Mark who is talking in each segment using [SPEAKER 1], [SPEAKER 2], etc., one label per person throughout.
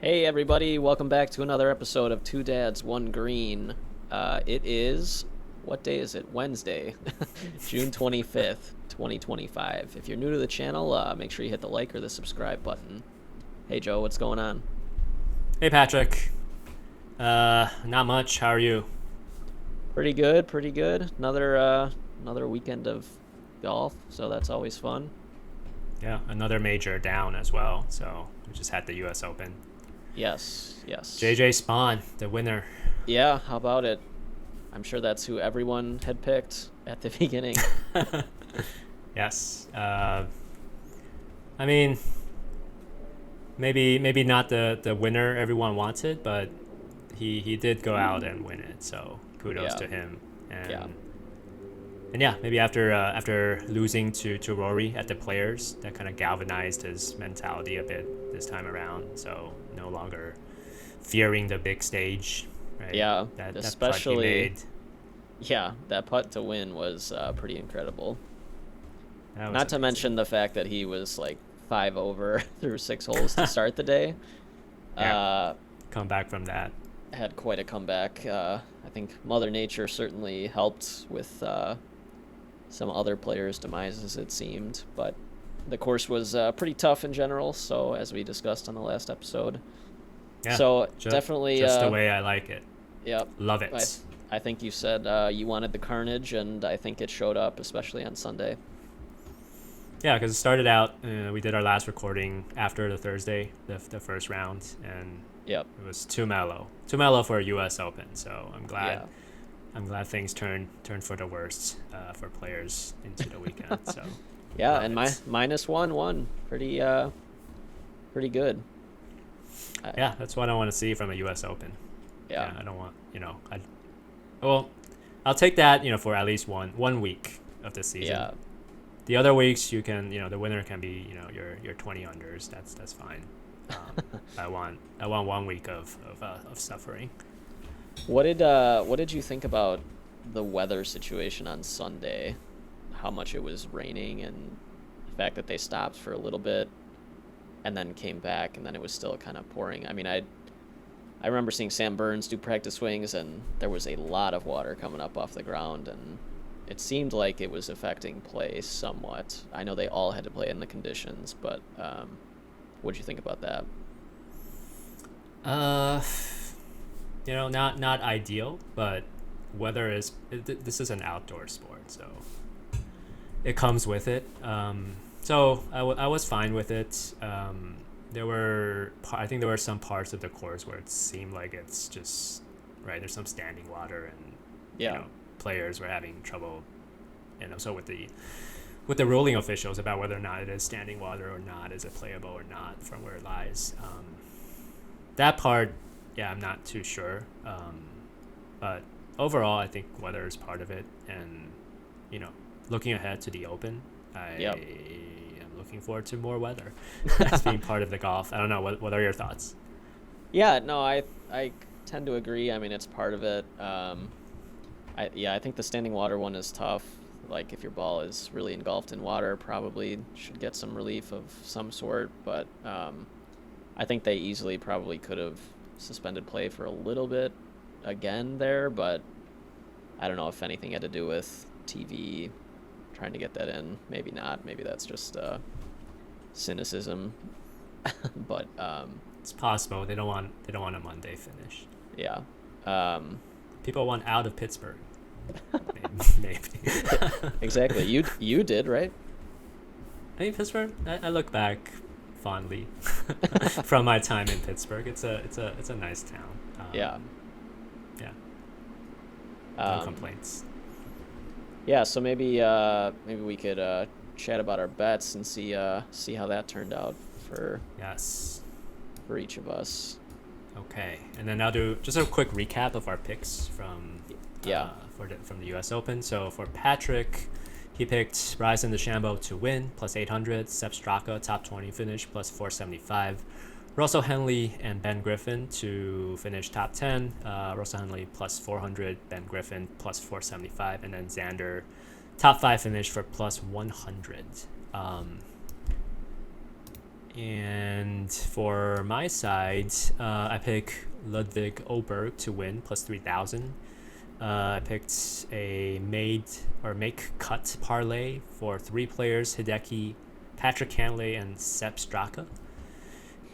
[SPEAKER 1] Hey everybody, welcome back to another episode of Two Dads, One Green. It is, what day is it? Wednesday, June 25th, 2025. If you're new to the channel, make sure you hit the like or the subscribe button. Hey Joe, what's going on?
[SPEAKER 2] Hey Patrick. Not much. How are you?
[SPEAKER 1] Pretty good, pretty good. Another weekend of golf, so that's always fun.
[SPEAKER 2] Yeah, another major down as well. So we just had the U.S. Open.
[SPEAKER 1] Yes, yes.
[SPEAKER 2] JJ Spawn, the winner.
[SPEAKER 1] Yeah, how about it? I'm sure that's who everyone had picked at the beginning.
[SPEAKER 2] Yes. I mean, maybe not the winner everyone wanted, but he did go out and win it. So kudos
[SPEAKER 1] Yeah,
[SPEAKER 2] to him. And
[SPEAKER 1] yeah.
[SPEAKER 2] and yeah, maybe after losing to Rory at the Players, that kind of galvanized his mentality a bit this time around. So no longer fearing the big stage, right?
[SPEAKER 1] Yeah,
[SPEAKER 2] That putt he
[SPEAKER 1] especially
[SPEAKER 2] made,
[SPEAKER 1] yeah, that putt to win was pretty incredible.
[SPEAKER 2] that was
[SPEAKER 1] Not to
[SPEAKER 2] amazing.
[SPEAKER 1] mention the fact that he was like five over through six holes to start the day.
[SPEAKER 2] Yeah,
[SPEAKER 1] Uh,
[SPEAKER 2] come back from that.
[SPEAKER 1] had quite a comeback. I think Mother Nature certainly helped with some other players' demises, it seemed, but the course was pretty tough in general. So as we discussed on the last episode,
[SPEAKER 2] Yeah,
[SPEAKER 1] so
[SPEAKER 2] just
[SPEAKER 1] definitely,
[SPEAKER 2] just the way I like it.
[SPEAKER 1] yep.
[SPEAKER 2] Love
[SPEAKER 1] I
[SPEAKER 2] it.
[SPEAKER 1] I think you said you wanted the carnage, and I think it showed up, especially on Sunday.
[SPEAKER 2] Yeah, because it started out. We did our last recording after the Thursday, the first round, and
[SPEAKER 1] Yep.
[SPEAKER 2] it was too mellow for a U.S. Open. So I'm glad
[SPEAKER 1] Yeah.
[SPEAKER 2] I'm glad things turned for the worst for players into the weekend. So
[SPEAKER 1] Yeah,
[SPEAKER 2] love
[SPEAKER 1] and my
[SPEAKER 2] it.
[SPEAKER 1] -1 won. Pretty good. I,
[SPEAKER 2] Yeah, that's what I want to see from a U.S. Open.
[SPEAKER 1] yeah.
[SPEAKER 2] Yeah, I don't want well, I'll take that for at least one week of the season.
[SPEAKER 1] Yeah.
[SPEAKER 2] The other weeks you can the winner can be your 20 unders. That's fine. I want 1 week of suffering.
[SPEAKER 1] What did you think about the weather situation on Sunday? How much it was raining and the fact that they stopped for a little bit and then came back and then it was still kind of pouring. I mean, I remember seeing Sam Burns do practice swings and there was a lot of water coming up off the ground and it seemed like it was affecting play somewhat. I know they all had to play in the conditions, but what'd you think about that?
[SPEAKER 2] Uh, not ideal, but weather this is an outdoor sport, so it comes with it. So I was fine with it. I think there were some parts of the course where it seemed like it's just right. There's some standing water, and
[SPEAKER 1] Yeah.
[SPEAKER 2] players were having trouble. So with the ruling officials about whether or not it is standing water or not, is it playable or not from where it lies. That part, yeah, I'm not too sure. But overall, I think weather is part of it, and you know, looking ahead to the Open, I
[SPEAKER 1] Yep.
[SPEAKER 2] am looking forward to more weather as being part of the golf. I don't know. What are your thoughts?
[SPEAKER 1] Yeah, no, I tend to agree. I mean, it's part of it. I think the standing water one is tough. Like if your ball is really engulfed in water, probably should get some relief of some sort. But I think they easily probably could have suspended play for a little bit again there. But I don't know if anything had to do with TV trying to get that in. Maybe not. Maybe that's just cynicism. But
[SPEAKER 2] It's possible they don't want a Monday finish.
[SPEAKER 1] yeah. Um,
[SPEAKER 2] People want out of Pittsburgh. Maybe.
[SPEAKER 1] exactly. You did, right?
[SPEAKER 2] I mean, Pittsburgh. I look back fondly from my time in Pittsburgh. It's a nice town.
[SPEAKER 1] Yeah.
[SPEAKER 2] Yeah. No
[SPEAKER 1] Um,
[SPEAKER 2] complaints.
[SPEAKER 1] yeah, so maybe we could chat about our bets and see how that turned out for
[SPEAKER 2] Yes.
[SPEAKER 1] for each of us.
[SPEAKER 2] Okay, and then I'll do just a quick recap of our picks
[SPEAKER 1] Yeah.
[SPEAKER 2] from the U.S. Open. So for Patrick, he picked Bryson DeChambeau to win plus 800, Sepp Straka top 20 finish plus 475, Russell Henley and Ben Griffin to finish top 10. Russell Henley plus 400, Ben Griffin plus 475, and then Xander top 5 finish for plus 100. And for my side, I pick Ludwig Oberg to win plus 3,000. I picked a make cut parlay for 3 players: Hideki, Patrick Cantlay, and Sepp Straka.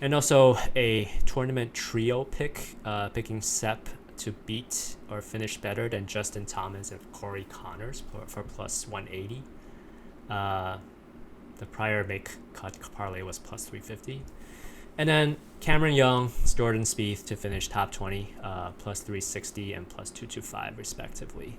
[SPEAKER 2] And also a tournament trio pick, picking Sepp to beat or finish better than Justin Thomas and Corey Connors for plus 180. The prior make cut parlay was plus 350. And then Cameron Young, Jordan Spieth to finish top 20, plus 360 and plus 225 respectively.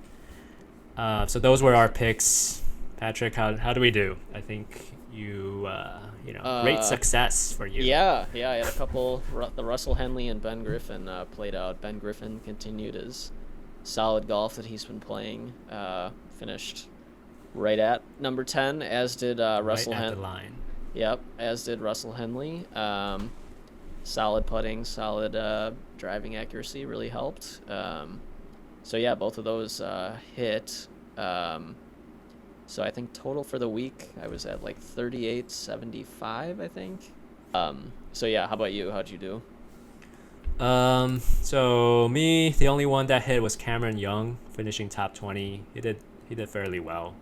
[SPEAKER 2] So those were our picks. Patrick, how do we do? I think great success for you.
[SPEAKER 1] Yeah, I had a couple. The Russell Henley and Ben Griffin played out. Ben Griffin continued his solid golf that he's been playing. Finished right at number 10, as did Russell
[SPEAKER 2] Henley. Right at
[SPEAKER 1] Henley.
[SPEAKER 2] the line.
[SPEAKER 1] Yep, as did Russell Henley. Solid putting, solid driving accuracy really helped. So yeah, both of those hit. So I think total for the week I was at like 38.75, I think. So yeah, how about you? How'd you do?
[SPEAKER 2] So me, the only one that hit was Cameron Young, finishing top 20. He did fairly well.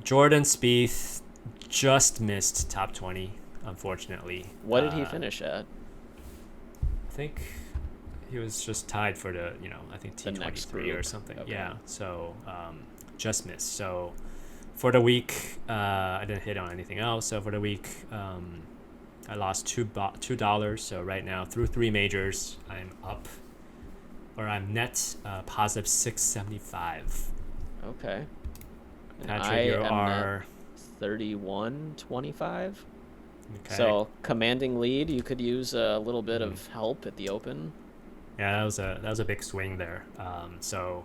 [SPEAKER 2] Jordan Spieth just missed top 20, unfortunately.
[SPEAKER 1] What did he finish at?
[SPEAKER 2] I think he was just tied for the, I think T23 or something.
[SPEAKER 1] Okay.
[SPEAKER 2] Yeah, so just missed. So for the week, I didn't hit on anything else. So for the week, I lost $2. So right now, through 3 majors, I'm net positive 675.
[SPEAKER 1] Okay.
[SPEAKER 2] Patrick, you are
[SPEAKER 1] 31.25.
[SPEAKER 2] Okay.
[SPEAKER 1] So commanding lead. You could use a little bit of help at the Open.
[SPEAKER 2] Yeah, that was a big swing there. So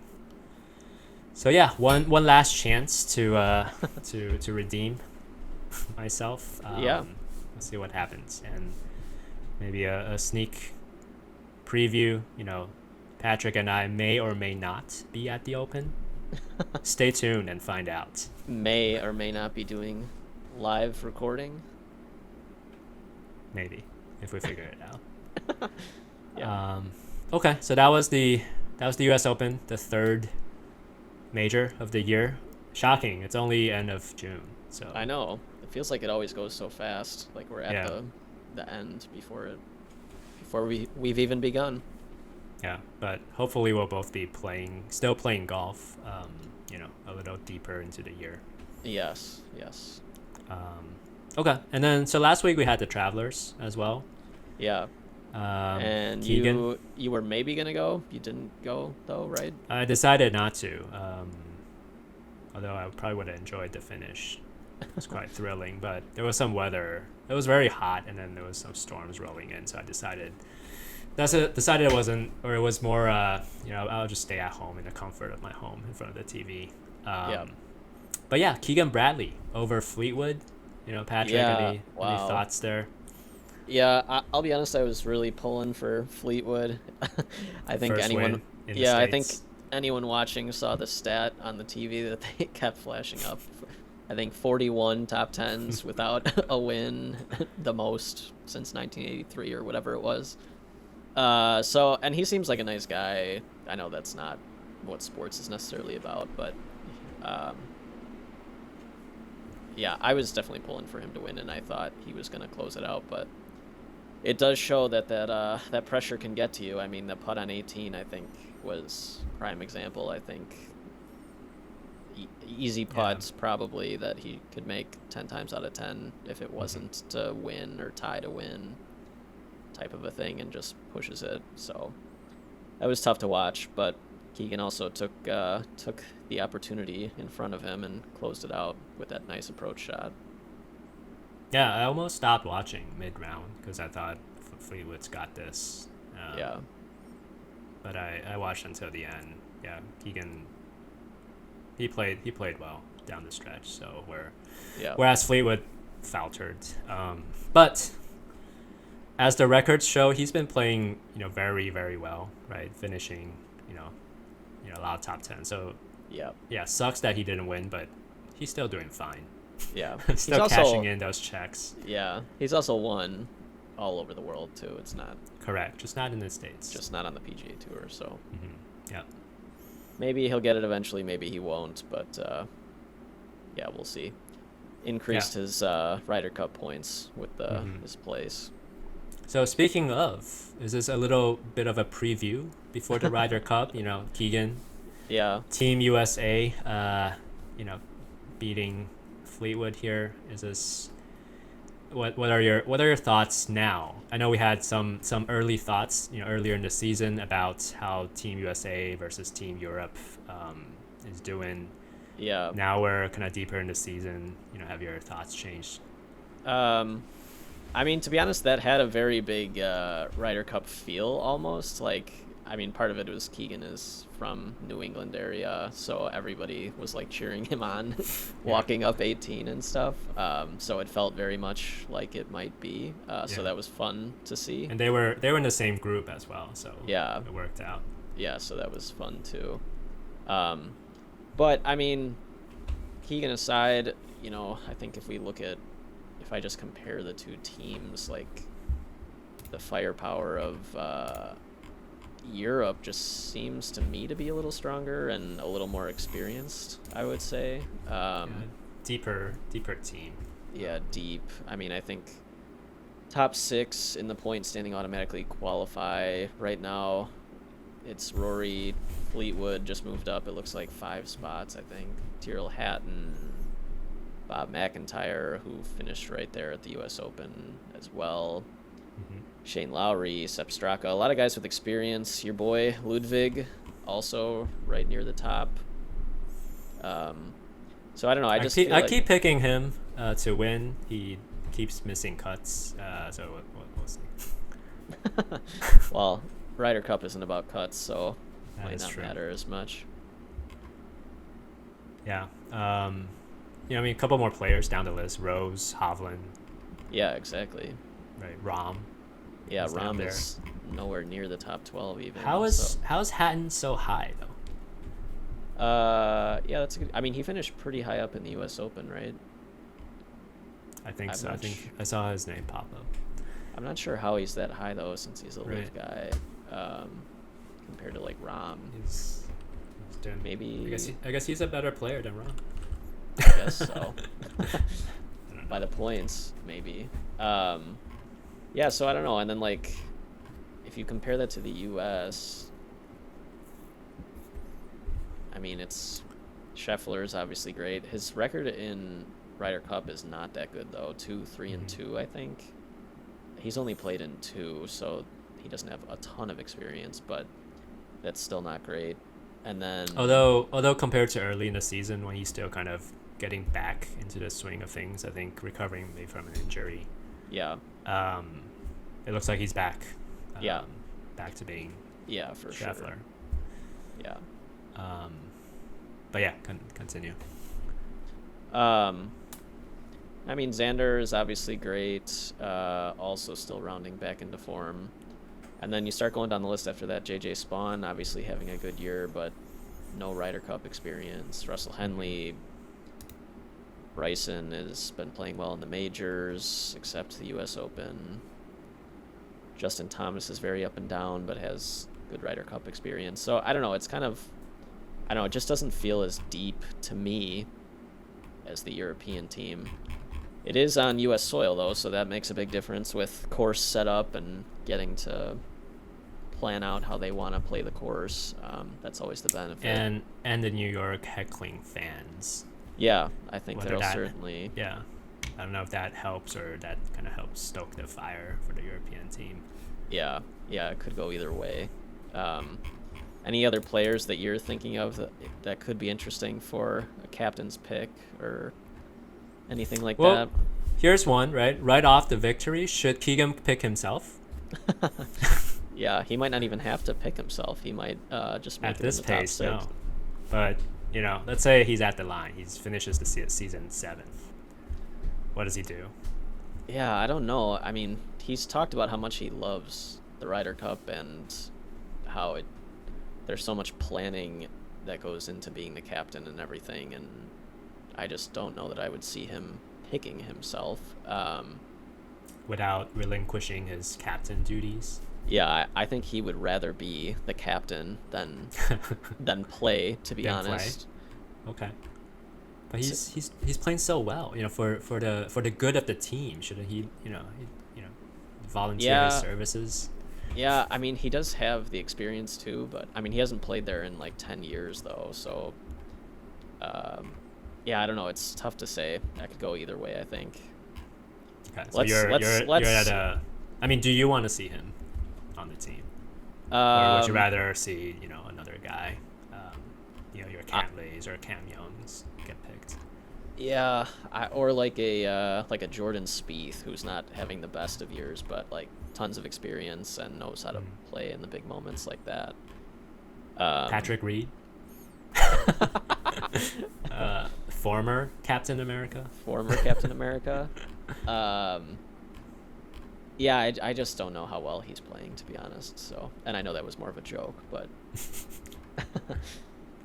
[SPEAKER 2] yeah, one last chance to redeem myself.
[SPEAKER 1] Yeah.
[SPEAKER 2] Let's see what happens, and maybe a sneak preview. Patrick and I may or may not be at the Open. Stay tuned and find out.
[SPEAKER 1] May or may not be doing live recording.
[SPEAKER 2] Maybe, if we figure it out.
[SPEAKER 1] Yeah.
[SPEAKER 2] Okay, so that was the U.S. Open, the 3rd major of the year. Shocking, it's only end of June. So
[SPEAKER 1] I know. It feels like it always goes so fast. Like we're at the end before we've even begun.
[SPEAKER 2] Yeah, but hopefully we'll both be still playing golf, a little deeper into the year.
[SPEAKER 1] Yes.
[SPEAKER 2] Okay, and then so last week we had the Travelers as well.
[SPEAKER 1] Yeah. And
[SPEAKER 2] Keegan,
[SPEAKER 1] you were maybe gonna go. You didn't go though, right?
[SPEAKER 2] I decided not to. Although I probably would have enjoyed the finish. It was quite thrilling, but there was some weather. It was very hot, and then there was some storms rolling in. So I decided it wasn't, or it was more. I'll just stay at home in the comfort of my home in front of the TV. But yeah, Keegan Bradley over Fleetwood. Patrick, any thoughts there?
[SPEAKER 1] Yeah, I'll be honest. I was really pulling for Fleetwood. I think
[SPEAKER 2] First win in the
[SPEAKER 1] I think
[SPEAKER 2] States.
[SPEAKER 1] anyone watching saw the stat on the TV that they kept flashing up. I think 41 top 10s without a win, the most since 1983 or whatever it was. And he seems like a nice guy. I know that's not what sports is necessarily about, but yeah, I was definitely pulling for him to win, and I thought he was going to close it out, but it does show that pressure can get to you. I mean, the putt on 18, I think, was prime example. I think easy putts probably that he could make 10 times out of 10 if it wasn't to win or tie to win type of a thing, and just pushes it. So that was tough to watch, but Keegan also took the opportunity in front of him and closed it out with that nice approach shot.
[SPEAKER 2] Yeah, I almost stopped watching mid-round because I thought Fleetwood's got this. But I watched until the end. Yeah, Keegan, he played well down the stretch. So whereas Fleetwood faltered. But as the records show, he's been playing very, very well, right? Finishing a lot of top 10. So yeah, sucks that he didn't win, but he's still doing fine.
[SPEAKER 1] Yeah. He's
[SPEAKER 2] Still
[SPEAKER 1] also
[SPEAKER 2] cashing in those checks.
[SPEAKER 1] yeah, he's also won all over the world too. It's not
[SPEAKER 2] Correct. Just not in the States.
[SPEAKER 1] just not on the PGA Tour, so
[SPEAKER 2] Yeah.
[SPEAKER 1] maybe he'll get it eventually, maybe he won't, but yeah, we'll see. Increased his Ryder Cup points with his place.
[SPEAKER 2] So speaking of, is this a little bit of a preview before the Ryder Cup? Keegan,
[SPEAKER 1] Yeah.
[SPEAKER 2] Team USA, beating Fleetwood here. Is this what are your thoughts now? I know we had some early thoughts, earlier in the season about how Team USA versus Team Europe is doing.
[SPEAKER 1] Yeah.
[SPEAKER 2] Now we're kind of deeper in the season. Have your thoughts changed?
[SPEAKER 1] I mean, to be honest, that had a very big Ryder Cup feel almost. Part of it was Keegan is from New England area, so everybody was like cheering him on, walking up 18 and stuff. So it felt very much like it might be. So that was fun to see.
[SPEAKER 2] And they were in the same group as well, so
[SPEAKER 1] yeah,
[SPEAKER 2] it worked out.
[SPEAKER 1] Yeah, so that was fun too. But I mean, Keegan aside, I think if I just compare the two teams, like the firepower of Europe just seems to me to be a little stronger and a little more experienced, I would say.
[SPEAKER 2] Deeper team.
[SPEAKER 1] Yeah, deep. I mean, I think top 6 in the point standing automatically qualify right now. It's Rory, Fleetwood just moved up. It looks like 5 spots, I think. Tyrrell Hatton, Bob McIntyre, who finished right there at the U.S. Open as well. Shane Lowry, Sepp Straka, a lot of guys with experience. Your boy Ludwig, also right near the top. So I don't know. I
[SPEAKER 2] keep picking him to win. He keeps missing cuts. So we'll see.
[SPEAKER 1] Well, Ryder Cup isn't about cuts, so it might not
[SPEAKER 2] true.
[SPEAKER 1] matter as much.
[SPEAKER 2] Yeah. A couple more players down the list. Rose, Hovland.
[SPEAKER 1] Yeah, exactly.
[SPEAKER 2] Right. Rahm.
[SPEAKER 1] Yeah, Rahm is nowhere near the top 12 even.
[SPEAKER 2] How is Hatton so high though?
[SPEAKER 1] Yeah, that's a good. I mean, he finished pretty high up in the U.S. Open, right?
[SPEAKER 2] I think so. I think I saw his name pop up.
[SPEAKER 1] I'm not sure how he's that high though, since he's a live guy, compared to like Rahm.
[SPEAKER 2] He's
[SPEAKER 1] maybe.
[SPEAKER 2] I guess he's a better player than Rahm.
[SPEAKER 1] I guess so. By the points, maybe. Yeah, so I don't know. And then, like, if you compare that to the U.S., I mean, Scheffler is obviously great. His record in Ryder Cup is not that good, though. 3-2, I think. He's only played in 2, so he doesn't have a ton of experience, but that's still not great. And then...
[SPEAKER 2] Although compared to early in the season when he's still kind of getting back into the swing of things, I think recovering maybe from an injury.
[SPEAKER 1] Yeah.
[SPEAKER 2] It looks like he's back. Back to being
[SPEAKER 1] for
[SPEAKER 2] Scheffler.
[SPEAKER 1] Sure. Yeah.
[SPEAKER 2] But yeah, continue.
[SPEAKER 1] I mean, Xander is obviously great. Also still rounding back into form. And then you start going down the list after that. JJ Spawn obviously having a good year, but no Ryder Cup experience. Russell Henley. Bryson has been playing well in the majors, except the U.S. Open. Justin Thomas is very up and down, but has good Ryder Cup experience. So I don't know. It's kind of, I don't know. It just doesn't feel as deep to me as the European team. It is on U.S. soil though, so that makes a big difference with course setup and getting to plan out how they want to play the course. That's always the benefit.
[SPEAKER 2] And the New York heckling fans.
[SPEAKER 1] Yeah, I think that'll certainly.
[SPEAKER 2] Yeah. I don't know if that helps or that kind of helps stoke the fire for the European team.
[SPEAKER 1] Yeah, it could go either way. Any other players that you're thinking of that could be interesting for a captain's pick or anything like that?
[SPEAKER 2] Here's one, right off the victory. Should Keegan pick himself?
[SPEAKER 1] Yeah, he might not even have to pick himself. He might just make
[SPEAKER 2] at
[SPEAKER 1] it
[SPEAKER 2] this
[SPEAKER 1] in the
[SPEAKER 2] pace,
[SPEAKER 1] top 6.
[SPEAKER 2] no. But let's say he's at the line. He finishes the season 7th. What does he do?
[SPEAKER 1] Yeah, I don't know. I mean, he's talked about how much he loves the Ryder Cup and how there's so much planning that goes into being the captain and everything. And I just don't know that I would see him picking himself.
[SPEAKER 2] Without relinquishing his captain duties.
[SPEAKER 1] Yeah, I think he would rather be the captain than play, to be
[SPEAKER 2] Than play.
[SPEAKER 1] honest.
[SPEAKER 2] Okay. But he's playing so well, for the good of the team. Shouldn't he, volunteer his
[SPEAKER 1] Yeah,
[SPEAKER 2] services?
[SPEAKER 1] yeah. I mean, he does have the experience too, but I mean, he hasn't played there in like 10 years though. So, yeah, I don't know. It's tough to say. That could go either way, I think.
[SPEAKER 2] Okay, so
[SPEAKER 1] Let's
[SPEAKER 2] you're at a. I mean, do you want to see him on the team, or would you
[SPEAKER 1] um,
[SPEAKER 2] rather see another guy, your Cantlays or Cam Youngs get picked?
[SPEAKER 1] yeah, or like a Jordan Spieth who's not having the best of years, but like tons of experience and knows how to play in the big moments like that.
[SPEAKER 2] Patrick Reed, former Captain America.
[SPEAKER 1] Former Captain America. Yeah, I just don't know how well he's playing, to be honest. So, and I know that was more of a joke, but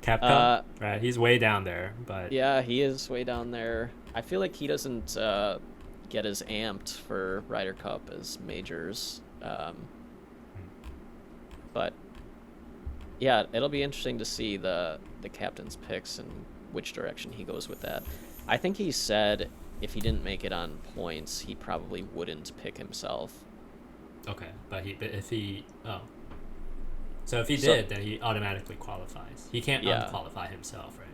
[SPEAKER 2] Capcom, right? He's way down there, but
[SPEAKER 1] yeah, he is way down there. I feel like he doesn't get as amped for Ryder Cup as majors. But yeah, it'll be interesting to see the captain's picks and which direction he goes with that. I think he said if he didn't make it on points, he probably wouldn't pick himself.
[SPEAKER 2] okay. But if he did, then he automatically qualifies. He can't
[SPEAKER 1] Yeah.
[SPEAKER 2] unqualify himself, right?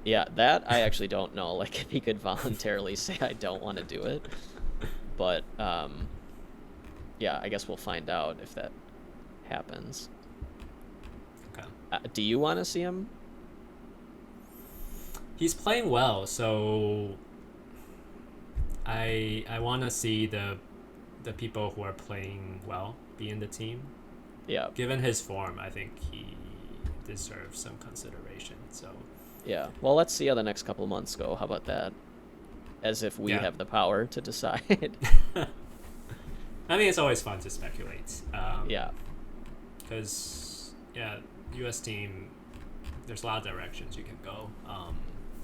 [SPEAKER 1] Yeah, that I actually don't know. Like if he could voluntarily say I don't want to do it, but yeah, I guess we'll find out if that happens.
[SPEAKER 2] Okay.
[SPEAKER 1] Do you want to see him?
[SPEAKER 2] He's playing well, so I want to see the people who are playing well be in the team.
[SPEAKER 1] Yeah.
[SPEAKER 2] Given his form, I think he deserves some consideration. So
[SPEAKER 1] Yeah. Well, let's see how the next couple months go. How about that? As if we
[SPEAKER 2] Yeah.
[SPEAKER 1] have the power to decide.
[SPEAKER 2] I mean, it's always fun to speculate.
[SPEAKER 1] Yeah.
[SPEAKER 2] Because U.S. team, there's a lot of directions you can go.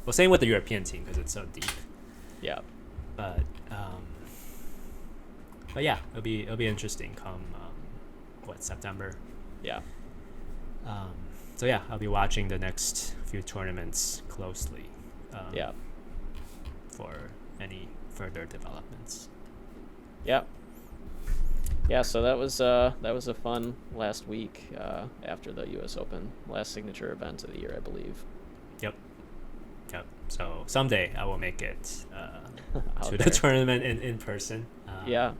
[SPEAKER 2] Well, same with the European team because it's so deep.
[SPEAKER 1] Yeah.
[SPEAKER 2] But yeah, it'll be interesting come September.
[SPEAKER 1] Yeah.
[SPEAKER 2] So yeah, I'll be watching the next few tournaments closely.
[SPEAKER 1] Yeah.
[SPEAKER 2] For any further developments.
[SPEAKER 1] Yeah. Yeah, so that was a fun last week after the U.S. Open, last signature event of the year, I believe.
[SPEAKER 2] Yep. So someday I will make it to
[SPEAKER 1] there.
[SPEAKER 2] the tournament in person.
[SPEAKER 1] Yeah.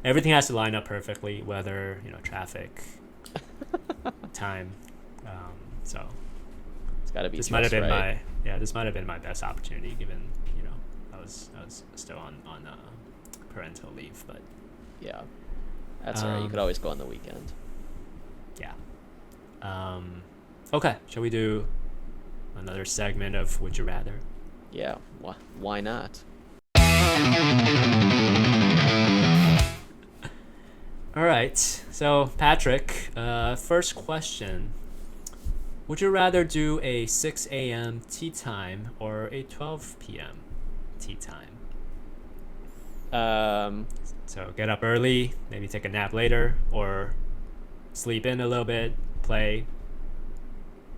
[SPEAKER 2] Everything has to line up perfectly, weather, traffic, time. So
[SPEAKER 1] It's got to be
[SPEAKER 2] this
[SPEAKER 1] just
[SPEAKER 2] might have been
[SPEAKER 1] right.
[SPEAKER 2] this might have been my best opportunity given I was still on parental leave, but
[SPEAKER 1] Yeah. That's all right. You could always go on the weekend.
[SPEAKER 2] yeah. Okay, shall we do another segment of Would You Rather?
[SPEAKER 1] Yeah. Why not?
[SPEAKER 2] All right. So, Patrick, first question. Would you rather do a 6 a.m. tea time or a 12 p.m. tea time? So, get up early, maybe take a nap later, or sleep in a little bit, play.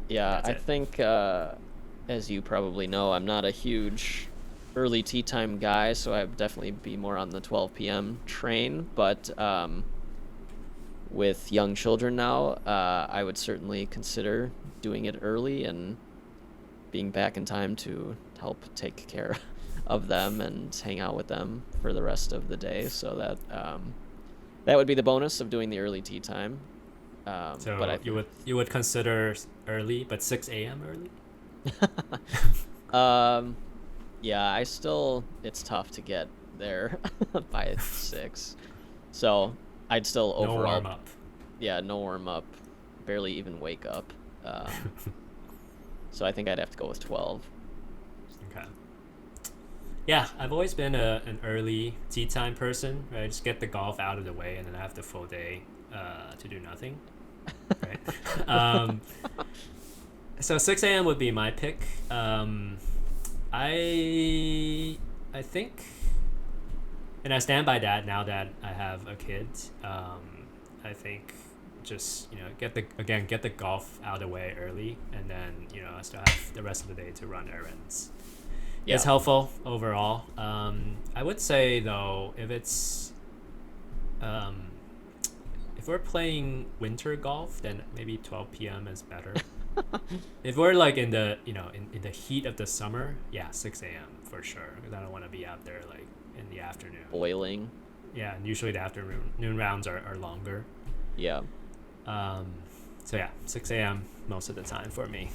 [SPEAKER 1] Yeah,
[SPEAKER 2] That's
[SPEAKER 1] I
[SPEAKER 2] it.
[SPEAKER 1] think, as you probably know, I'm not a huge early tea time guy, so I'd definitely be more on the 12 p.m. train. But with young children now, I would certainly consider doing it early and being back in time to help take care of them and hang out with them for the rest of the day. So that would be the bonus of doing the early tea time.
[SPEAKER 2] So
[SPEAKER 1] But
[SPEAKER 2] you would consider early, but 6 a.m. early?
[SPEAKER 1] Yeah, it's tough to get there by 6. So I'd still
[SPEAKER 2] No
[SPEAKER 1] overall,
[SPEAKER 2] warm up.
[SPEAKER 1] yeah, no warm up, barely even wake up. So I think I'd have to go with 12.
[SPEAKER 2] Okay. Yeah, I've always been an early tea time person. Right, just get the golf out of the way, and then I have the full day to do nothing. Right. So 6 a.m. would be my pick. I think, and I stand by that now that I have a kid. I think just get the golf out of the way early, and then I still have the rest of the day to run errands. It's
[SPEAKER 1] Yeah.
[SPEAKER 2] helpful overall. I would say though, um, if we're playing winter golf, then maybe 12 p.m. is better. If we're like in the in the heat of the summer, yeah, 6 a.m. for sure. Because I don't want to be out there like in the afternoon.
[SPEAKER 1] Boiling.
[SPEAKER 2] Yeah, and usually the afternoon rounds are longer.
[SPEAKER 1] Yeah.
[SPEAKER 2] Um, so yeah, 6 a.m. most of the time for me.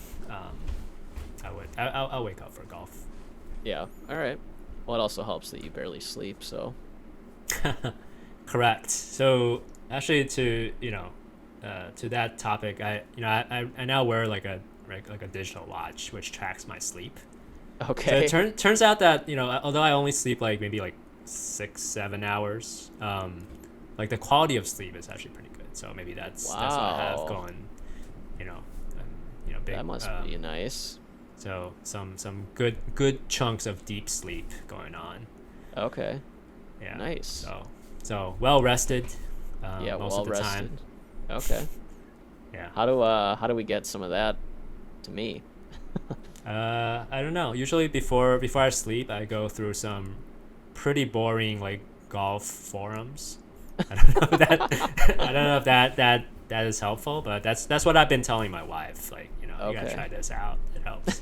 [SPEAKER 2] I'll wake up for golf.
[SPEAKER 1] Yeah. All right. Well, it also helps that you barely sleep, so.
[SPEAKER 2] Correct. So actually, to that topic, I now wear like a digital watch which tracks my sleep.
[SPEAKER 1] Okay.
[SPEAKER 2] So it turns out that although I only sleep like maybe like 6-7 hours, like the quality of sleep is actually pretty good. So maybe that's what I have
[SPEAKER 1] Wow.
[SPEAKER 2] going. You know, big.
[SPEAKER 1] That must be nice.
[SPEAKER 2] So some good chunks of deep sleep going on.
[SPEAKER 1] Okay.
[SPEAKER 2] Yeah.
[SPEAKER 1] Nice.
[SPEAKER 2] So well rested.
[SPEAKER 1] Yeah,
[SPEAKER 2] Most
[SPEAKER 1] well
[SPEAKER 2] of the
[SPEAKER 1] rested.
[SPEAKER 2] time.
[SPEAKER 1] Okay.
[SPEAKER 2] Yeah.
[SPEAKER 1] How do we get some of that to me?
[SPEAKER 2] I don't know. Usually before I sleep, I go through some pretty boring like golf forums. I don't know if that is helpful, but that's what I've been telling my wife. Like you gotta
[SPEAKER 1] Okay.
[SPEAKER 2] try this out. It helps.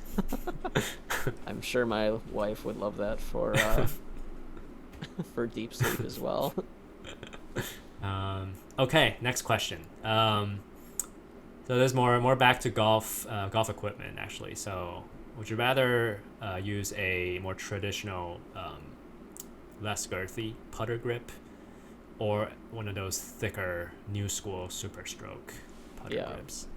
[SPEAKER 1] I'm sure my wife would love that for for deep sleep as well.
[SPEAKER 2] Okay, next question. So there's more back to golf equipment actually. So would you rather use a more traditional, less girthy putter grip, or one of those thicker new school super stroke putter
[SPEAKER 1] Yeah.
[SPEAKER 2] grips?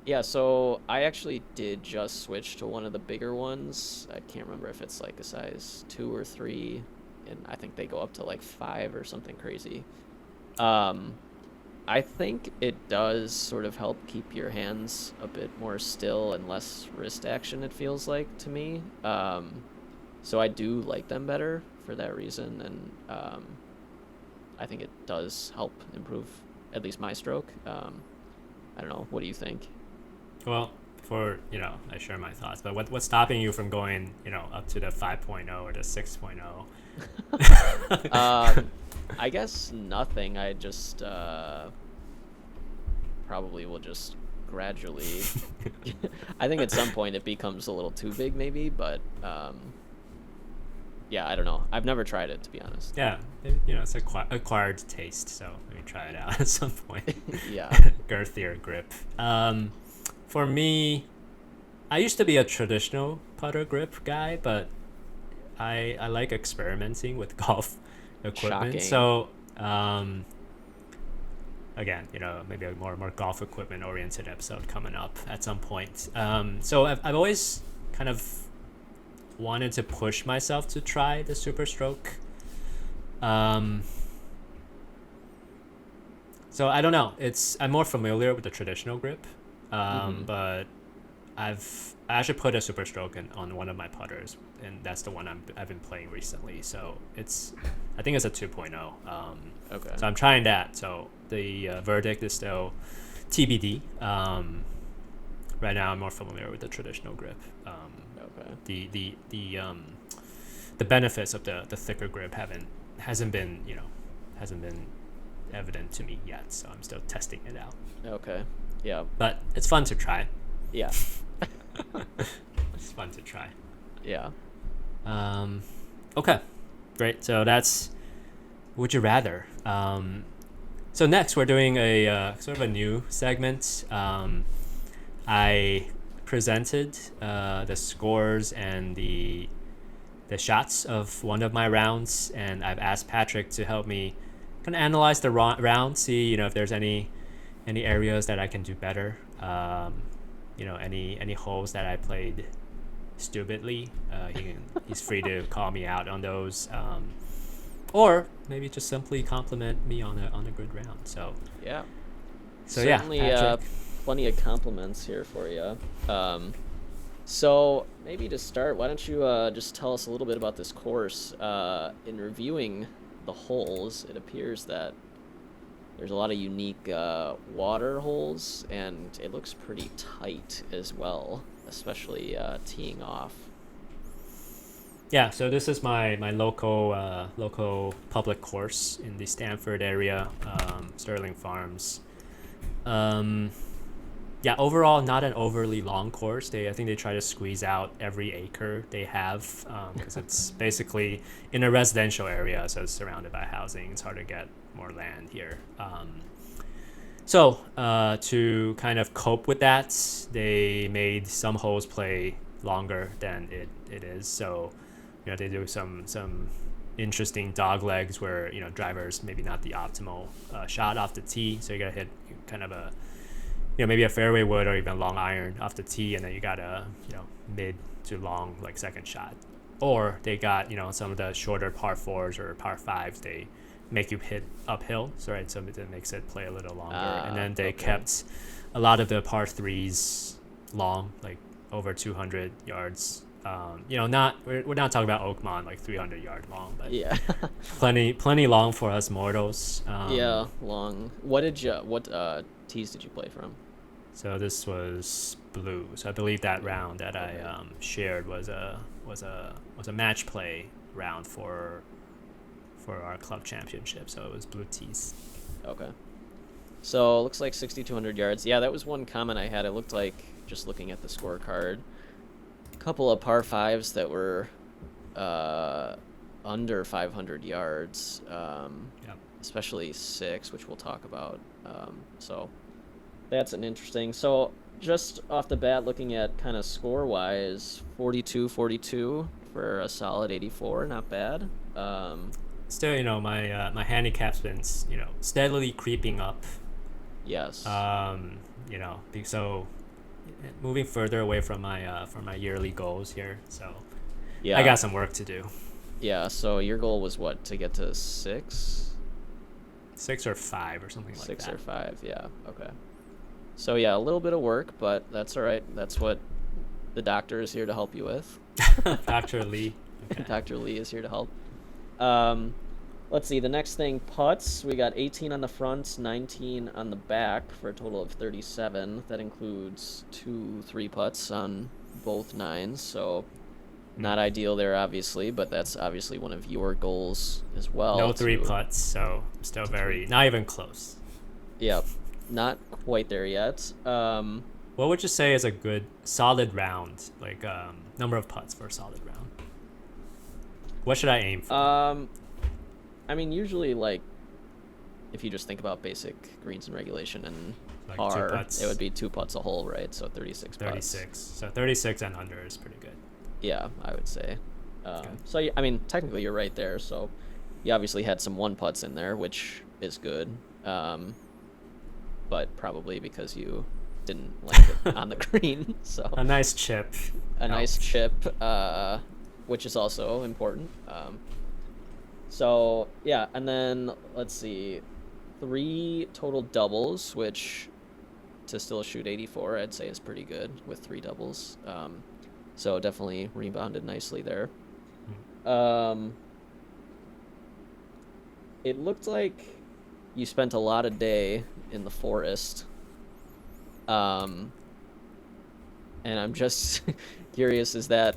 [SPEAKER 1] Yeah, so I actually did just switch to one of the bigger ones. I can't remember if it's like a size 2 or 3, and I think they go up to like 5 or something crazy. Um, I think it does sort of help keep your hands a bit more still and less wrist action, it feels like to me. So I do like them better for that reason, and I think it does help improve at least my stroke. I don't know. What do you think?
[SPEAKER 2] Well, before I share my thoughts, but what's stopping you from going up to the 5.0 or the 6.0?
[SPEAKER 1] I guess nothing. I just probably will just gradually. I think at some point it becomes a little too big, maybe, but yeah, I don't know. I've never tried it, to be honest.
[SPEAKER 2] Yeah, it's acquired taste, so maybe try it out at some point.
[SPEAKER 1] Yeah.
[SPEAKER 2] Girthier grip. For me, I used to be a traditional putter grip guy, but I like experimenting with golf equipment.
[SPEAKER 1] Shocking.
[SPEAKER 2] So again, maybe a more golf equipment oriented episode coming up at some point. So I've always kind of wanted to push myself to try the super stroke. So I don't know. I'm more familiar with the traditional grip, but I actually put a super stroke on one of my putters, and that's the one I've been playing recently. So I think it's a 2.0.
[SPEAKER 1] Okay.
[SPEAKER 2] So I'm trying that. So the verdict is still TBD. Right now I'm more familiar with the traditional grip.
[SPEAKER 1] Okay.
[SPEAKER 2] The benefits of the thicker grip hasn't been evident to me yet, so I'm still testing it out.
[SPEAKER 1] Okay. Yeah.
[SPEAKER 2] But it's fun to try.
[SPEAKER 1] Yeah.
[SPEAKER 2] It's fun to try.
[SPEAKER 1] Yeah.
[SPEAKER 2] Okay, great. So that's Would You Rather. So next we're doing a sort of a new segment. I presented the scores and the shots of one of my rounds, and I've asked Patrick to help me kind of analyze the round, see if there's any areas that I can do better. Any holes that I played stupidly. He's free to call me out on those, or maybe just simply compliment me on a good round. So
[SPEAKER 1] Yeah.
[SPEAKER 2] So
[SPEAKER 1] Certainly,
[SPEAKER 2] yeah, Patrick.
[SPEAKER 1] plenty of compliments here for you. So maybe to start, why don't you just tell us a little bit about this course? In reviewing the holes, it appears that there's a lot of unique water holes, and it looks pretty tight as well, especially teeing off.
[SPEAKER 2] Yeah, so this is my local public course in the Stanford area, Sterling Farms. Um, yeah, overall not an overly long course. I think they try to squeeze out every acre they have because it's basically in a residential area, so it's surrounded by housing. It's hard to get more land here. So to kind of cope with that, they made some holes play longer than it is. So they do some interesting dog legs where drivers maybe not the optimal shot off the tee. So you gotta hit kind of a maybe a fairway wood or even long iron off the tee, and then you got a mid to long like second shot. Or they got some of the shorter par fours or par fives. They make you hit uphill, so right, so it makes it play a little longer. And then they kept a lot of the par threes long, like over 200 yards. Not we're not talking about Oakmont like 300-yard long, but
[SPEAKER 1] Yeah.
[SPEAKER 2] plenty long for us mortals.
[SPEAKER 1] Yeah, long. What tees did you play from?
[SPEAKER 2] So this was blue. So I believe that round that I shared was a match play round for our club championship. So it was blue tees.
[SPEAKER 1] Okay. So it looks like 6,200 yards. Yeah, that was one comment I had. It looked like, just looking at the scorecard, a couple of par fives that were under 500 yards,
[SPEAKER 2] Yep.
[SPEAKER 1] especially six, which we'll talk about. So that's an interesting. So just off the bat, looking at kind of score-wise, 42-42 for a solid 84. Not bad.
[SPEAKER 2] Still, my handicap's been steadily creeping up.
[SPEAKER 1] Yes.
[SPEAKER 2] So moving further away from my yearly goals here. So
[SPEAKER 1] Yeah.
[SPEAKER 2] I got some work to do.
[SPEAKER 1] Yeah, so your goal was what? To get to
[SPEAKER 2] 6 or 5 or something like that.
[SPEAKER 1] 6 or 5, yeah. Okay. So yeah, a little bit of work, but that's all right. That's what the doctor is here to help you with.
[SPEAKER 2] Dr. Lee. Okay.
[SPEAKER 1] Dr. Lee is here to help. Let's see, the next thing, putts. We got 18 on the front, 19 on the back for a total of 37. That includes 2 3-putts on both nines, so not ideal there, obviously, but that's obviously one of your goals as well.
[SPEAKER 2] No 3-putts, so still not even close.
[SPEAKER 1] Yep, not quite there yet.
[SPEAKER 2] What would you say is a good solid round, like number of putts for a solid round? What should I aim for?
[SPEAKER 1] I mean, usually, like, if you just think about basic greens and regulation and
[SPEAKER 2] Like
[SPEAKER 1] par,
[SPEAKER 2] 2 putts.
[SPEAKER 1] it would be 2 putts a hole, right? So 36 putts.
[SPEAKER 2] 36. So 36 and under is pretty good.
[SPEAKER 1] Yeah, I would say.
[SPEAKER 2] Okay.
[SPEAKER 1] So, I mean, technically you're right there. So you obviously had some 1-putts in there, which is good. But probably because you didn't like it on the green. So
[SPEAKER 2] A nice chip.
[SPEAKER 1] a nice chip, which is also important. So yeah, and then let's see, 3 total doubles, which to still shoot 84, I'd say is pretty good with 3 doubles. So definitely rebounded nicely there. It looked like you spent a lot of day in the forest. And I'm just curious, is that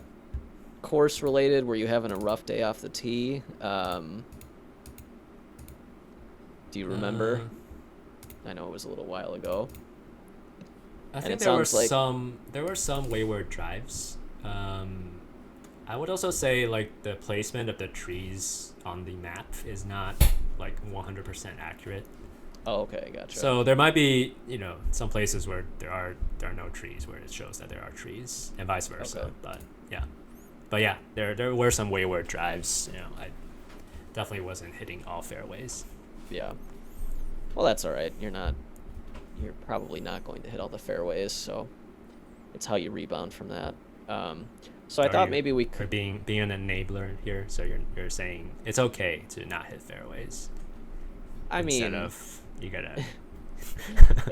[SPEAKER 1] course related? Were you having a rough day off the tee? Do you remember? I know it was a little while ago.
[SPEAKER 2] I
[SPEAKER 1] And
[SPEAKER 2] think
[SPEAKER 1] it
[SPEAKER 2] there were
[SPEAKER 1] sounds like-
[SPEAKER 2] some wayward drives. I would also say like the placement of the trees on the map is not like 100% accurate.
[SPEAKER 1] Oh, okay, gotcha.
[SPEAKER 2] So there might be some places where there are no trees where it shows that there are trees, and vice versa.
[SPEAKER 1] Okay.
[SPEAKER 2] But yeah, there were some wayward drives. I definitely wasn't hitting all fairways.
[SPEAKER 1] Yeah. Well, that's all right. You're probably not going to hit all the fairways, so it's how you rebound from that. So I thought maybe we
[SPEAKER 2] Or
[SPEAKER 1] could.
[SPEAKER 2] being an enabler here, so you're saying it's okay to not hit fairways.
[SPEAKER 1] I
[SPEAKER 2] instead
[SPEAKER 1] mean,
[SPEAKER 2] of you gotta.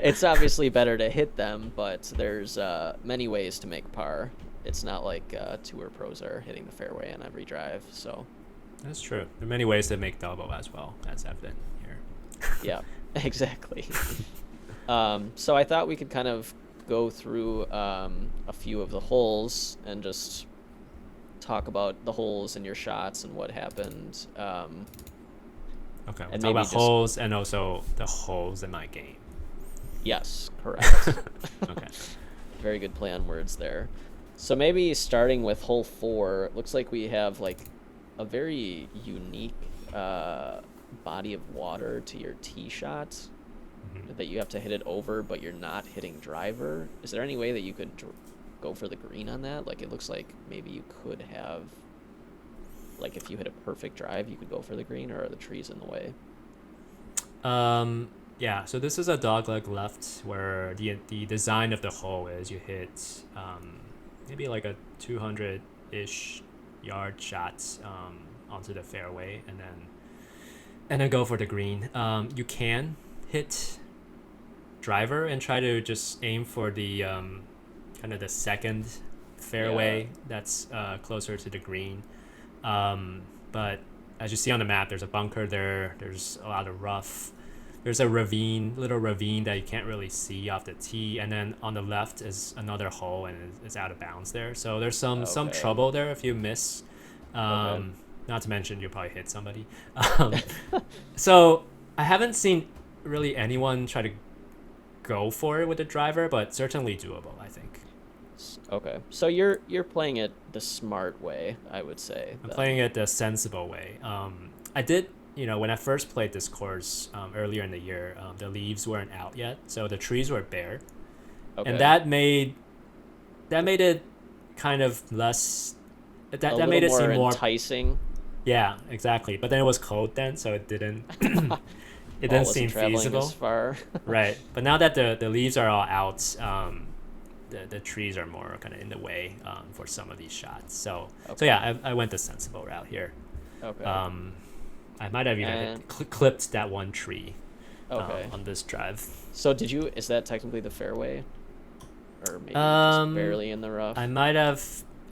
[SPEAKER 1] it's obviously better to hit them, but there's many ways to make par, it's not like tour pros are hitting the fairway on every drive. So
[SPEAKER 2] That's true. There are many ways to make double as well. That's evident here.
[SPEAKER 1] yeah, exactly. So I thought we could kind of go through a few of the holes and just talk about the holes in your shots and what happened.
[SPEAKER 2] Okay, we'll
[SPEAKER 1] And
[SPEAKER 2] talk
[SPEAKER 1] maybe
[SPEAKER 2] about
[SPEAKER 1] just
[SPEAKER 2] holes and also the holes in my game.
[SPEAKER 1] yes, correct.
[SPEAKER 2] Okay.
[SPEAKER 1] Very good play on words there. So maybe starting with hole 4, it looks like we have like a very unique body of water to your tee shot
[SPEAKER 2] Mhm.
[SPEAKER 1] that you have to hit it over, but you're not hitting driver. Is there any way that you could go for the green on that? Like it looks like maybe you could have, like if you hit a perfect drive, you could go for the green, or are the trees in the way?
[SPEAKER 2] Yeah, so this is a dogleg left where the design of the hole is you hit maybe like a 200-ish yard shot onto the fairway and then go for the green. You can hit driver and try to just aim for the kind of the second fairway that's closer to the green. But as you see on the map, there's a bunker there. There's a lot of rough. There's a little ravine that you can't really see off the tee, and then on the left is another hole, and it's out of bounds there. So there's some
[SPEAKER 1] Okay.
[SPEAKER 2] trouble there if you miss.
[SPEAKER 1] Okay.
[SPEAKER 2] Not to mention you'll probably hit somebody. So I haven't seen really anyone try to go for it with the driver, but certainly doable, I think.
[SPEAKER 1] Okay. So you're playing it the smart way, I would say.
[SPEAKER 2] I'm
[SPEAKER 1] then.
[SPEAKER 2] playing it the sensible way. I did, when I first played this course earlier in the year, the leaves weren't out yet, so the trees were bare,
[SPEAKER 1] Okay.
[SPEAKER 2] and that made it kind of less.
[SPEAKER 1] a
[SPEAKER 2] That
[SPEAKER 1] little
[SPEAKER 2] made it seem more.
[SPEAKER 1] enticing.
[SPEAKER 2] Yeah, exactly. But then it was cold then, so it didn't. It
[SPEAKER 1] Ball
[SPEAKER 2] didn't
[SPEAKER 1] wasn't
[SPEAKER 2] seem
[SPEAKER 1] traveling
[SPEAKER 2] feasible.
[SPEAKER 1] as far.
[SPEAKER 2] Right. But now that the leaves are all out, the trees are more kind of in the way for some of these shots. So
[SPEAKER 1] Okay.
[SPEAKER 2] yeah, I went the sensible route here.
[SPEAKER 1] Okay.
[SPEAKER 2] I might have even
[SPEAKER 1] And-
[SPEAKER 2] clipped that one tree
[SPEAKER 1] Okay.
[SPEAKER 2] on this drive.
[SPEAKER 1] So is that technically the fairway? Or maybe
[SPEAKER 2] Um,
[SPEAKER 1] just barely in the rough?
[SPEAKER 2] I might have.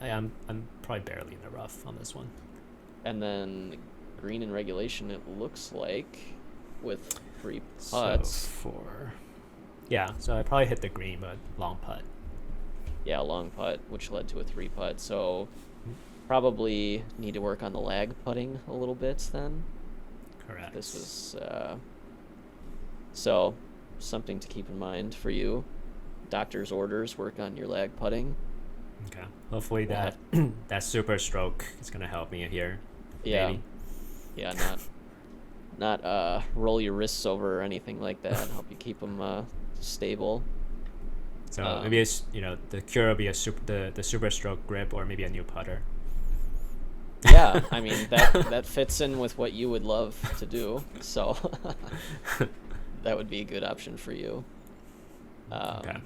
[SPEAKER 2] I'm probably barely in the rough on this one.
[SPEAKER 1] And then green in regulation, it looks like, with 3 putts.
[SPEAKER 2] So 4. Yeah, so I probably hit the green, but long putt.
[SPEAKER 1] Yeah, long putt, which led to a 3 putt. So probably need to work on the lag putting a little bit then.
[SPEAKER 2] Correct.
[SPEAKER 1] This was so something to keep in mind for you. Doctor's orders: work on your lag putting.
[SPEAKER 2] Okay. Hopefully
[SPEAKER 1] We'll
[SPEAKER 2] that that super stroke is gonna help me here.
[SPEAKER 1] Yeah,
[SPEAKER 2] Maybe.
[SPEAKER 1] yeah, not roll your wrists over or anything like that. Help you keep them stable.
[SPEAKER 2] So maybe it's the cure will be the super stroke grip or maybe a new putter.
[SPEAKER 1] Yeah, I mean that fits in with what you would love to do. So that would be a good option for you.
[SPEAKER 2] Okay.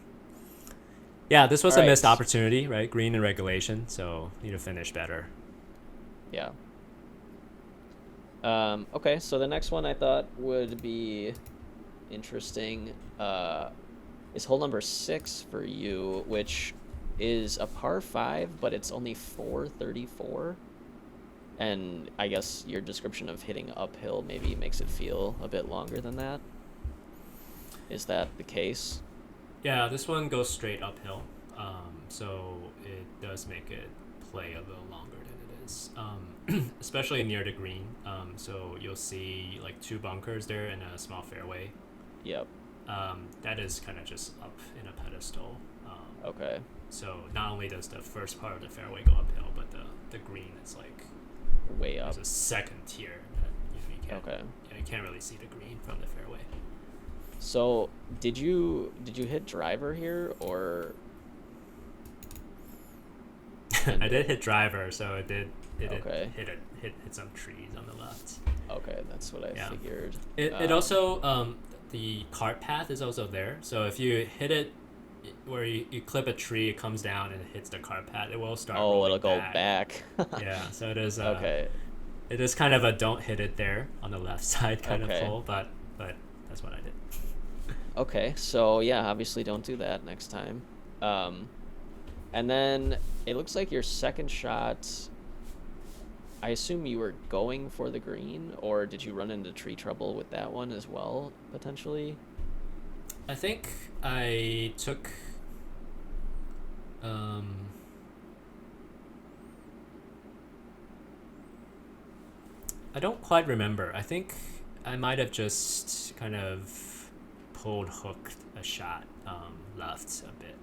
[SPEAKER 2] Yeah, this was
[SPEAKER 1] all
[SPEAKER 2] a missed
[SPEAKER 1] right.
[SPEAKER 2] opportunity, right? Green in regulation, so need to finish better.
[SPEAKER 1] Yeah. Okay, so the next one I thought would be interesting is hole number 6 for you, which is a par 5, but it's only 434. And I guess your description of hitting uphill maybe makes it feel a bit longer than that. Is that the case?
[SPEAKER 2] Yeah, this one goes straight uphill, so it does make it play a little longer than it is, especially near the green. So you'll see like 2 bunkers there and a small fairway.
[SPEAKER 1] Yep.
[SPEAKER 2] That is kind of just up in a pedestal.
[SPEAKER 1] Okay.
[SPEAKER 2] So not only does the first part of the fairway go uphill, but the green is like
[SPEAKER 1] Way up.
[SPEAKER 2] there's a second tier that you can't.
[SPEAKER 1] Okay.
[SPEAKER 2] Yeah, you can't really see the green from the fairway.
[SPEAKER 1] So did you hit driver here or?
[SPEAKER 2] I did hit driver, so it did
[SPEAKER 1] Okay.
[SPEAKER 2] hit some trees on the left.
[SPEAKER 1] Okay, that's what I
[SPEAKER 2] Yeah.
[SPEAKER 1] figured.
[SPEAKER 2] It also the cart path is also there. So if you hit it where you clip a tree, it comes down and it hits the cart path. It will start.
[SPEAKER 1] Oh,
[SPEAKER 2] rolling
[SPEAKER 1] it'll go back.
[SPEAKER 2] Yeah, so it is.
[SPEAKER 1] Okay.
[SPEAKER 2] It is kind of a don't hit it there on the left side kind
[SPEAKER 1] Okay.
[SPEAKER 2] of hole, but that's what I did.
[SPEAKER 1] Okay, so yeah, obviously don't do that next time. And then it looks like your second shot, I assume you were going for the green, or did you run into tree trouble with that one as well, potentially?
[SPEAKER 2] I think I took. Um, I don't quite remember. I think I might have just kind of pulled hooked a shot left a bit,